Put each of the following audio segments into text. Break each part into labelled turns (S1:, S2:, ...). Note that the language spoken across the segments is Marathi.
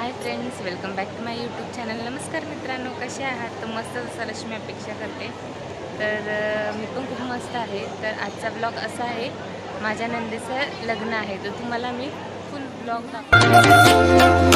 S1: High friends, welcome back to my YouTube channel. नमस्कार मित्रांनो, कसे आहात? तर मस्त असाल अशी मी अपेक्षा करते. तर मी पण खूप मस्त आहे. तर आजचा ब्लॉग असा आहे, माझ्या नंदेचं लग्न आहे. तर तुम्हाला मी फुल ब्लॉग दाखवते.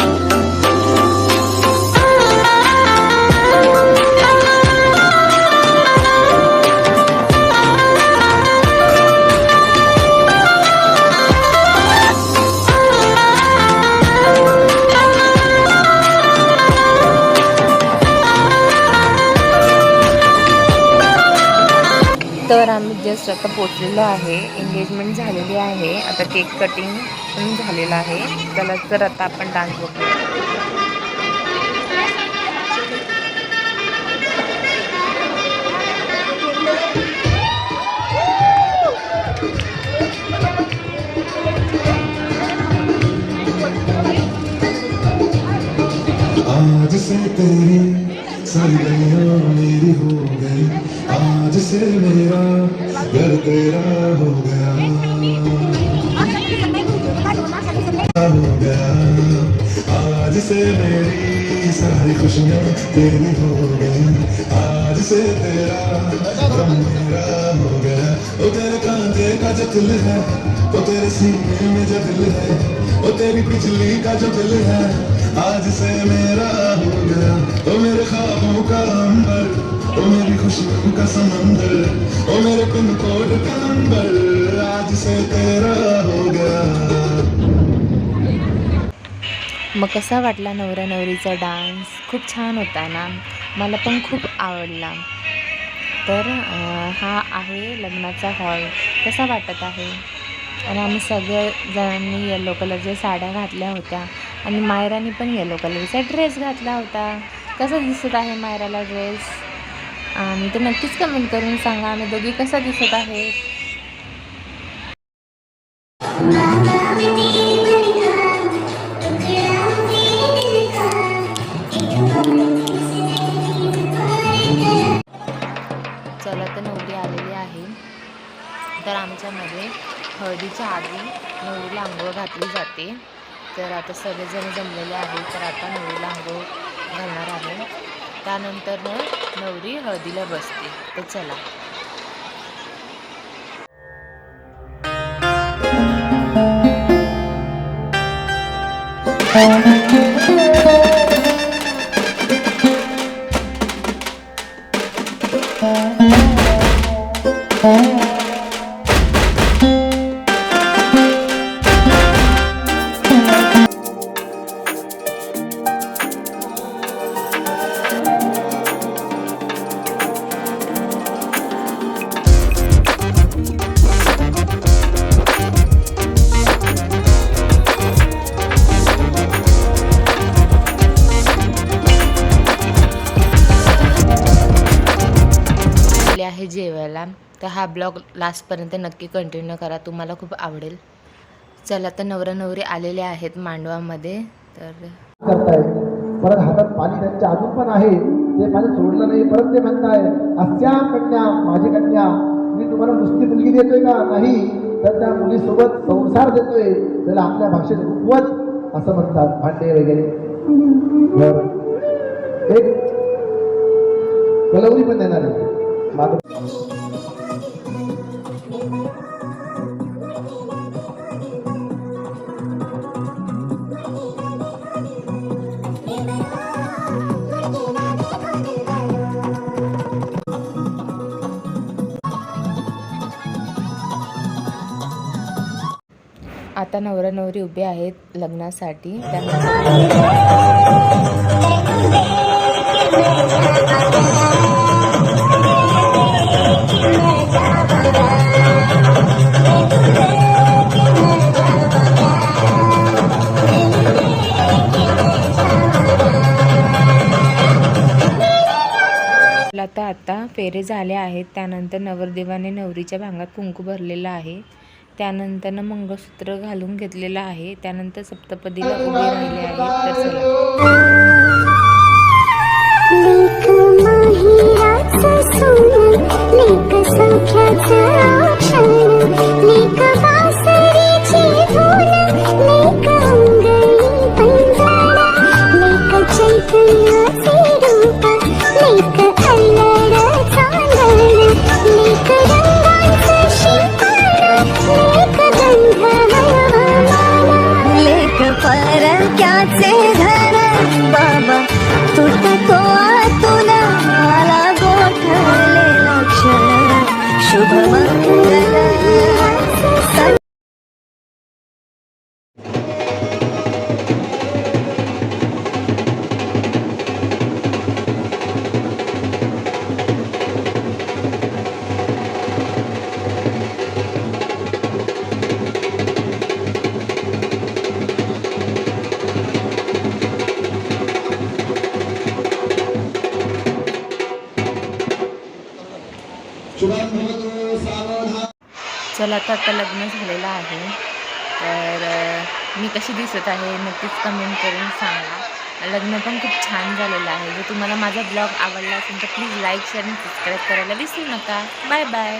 S1: तर आम्ही जस्ट आता पोचलेलो आहे. एंगेजमेंट झालेली आहे. आता केक कटिंग पण झालेलं आहे. चला तर आता आपण डान्स बघूया.
S2: आज से तेरी सारी दुनिया मेरी हो गई, आज से मेरा घर तेरा हो गया, हो गया। आज से मेरी सारी खुशियाँ तेरी हो गई, आज से तेरा गम मेरा हो गया। ओ तेरे कांधे का जो दिल है, ओ तेरे सीने में जो दिल है, ओ तेरी बिजली का जो दिल है, आज से मेरा हो गया। ओ मेरे ख्वाबों का अंबर, ओ मेरी खुशियों का समंदर, ओ मेरे पिन कोड का नंबर, आज से तेरा हो गया।
S1: मग कसा वाटला नवरा नवरीचा डान्स? खूप छान होता ना, मला पण खूप आवडला. तर हा आहे लग्नाचा हॉल. कसा वाटत आहे? आणि आम्ही सगळ्या येलो कलरच्या साड्या घातल्या होत्या आणि मायराने पण येलो कलरचा ड्रेस घातला होता. कसा दिसत आहे मायराला ड्रेस? आणि तर नक्कीच कमेंट करून सांगा आम्ही दोघी कसा दिसत आहे. चला तर नवरी आलेली आहे. तर आमच्यामध्ये हळदीच्या आधी नवरीला आंघोळ घातली जाते. तर आता सगळेजण जमलेले आहे. तर आता नवरीला आंघोळ घालणार आहे. त्यानंतर नवरी हळदीला बसते. तर चला. आहे जेवायला. तर हा ब्लॉग लास्टपर्यंत नक्की कंटिन्यू करा, तुम्हाला खूप आवडेल. चला तर नवरा नवरी आलेले आहेत मांडवामध्ये. तर
S3: करताय परत हातात पाणी त्यांच्या अजून पण आहे, ते पाणी सोडलं नाही. परत ते म्हणताय अस्या कन्या माझी कन्या, मी तुम्हाला नुसती मुलगी देतोय का? नाही, तर त्या मुलीसोबत संसार देतोय. त्याला आपल्या भाषेत रुपवत असं म्हणतात. भांडे वगैरे एक कलवरी पण देणार आहे.
S1: आता नवरा नवरी उभे आहेत लग्नासाठी. आता फेरे झाले आहेत. त्यानंतर नवरदेवाने नवरीच्या भांगात कुंकू भरलेलं आहे. त्यानंतर मंगळसूत्र घालून घेतलेलं आहे. त्यानंतर सप्तपदीला उभे राहिले आहेत. तर चला.
S4: हे धन बाबा तुटतो आतून मला गोठलेलं क्षण शुभ मंगल
S1: चला तर आता लग्न झालेलं आहे. तर मी कशी दिसत आहे नक्कीच कमेंट करून सांगा. लग्न पण खूप छान झालेलं आहे. जर तुम्हाला माझा ब्लॉग आवडला असेल तर प्लीज लाईक शेअर आणि सबस्क्राईब करायला विसरू नका. Bye bye.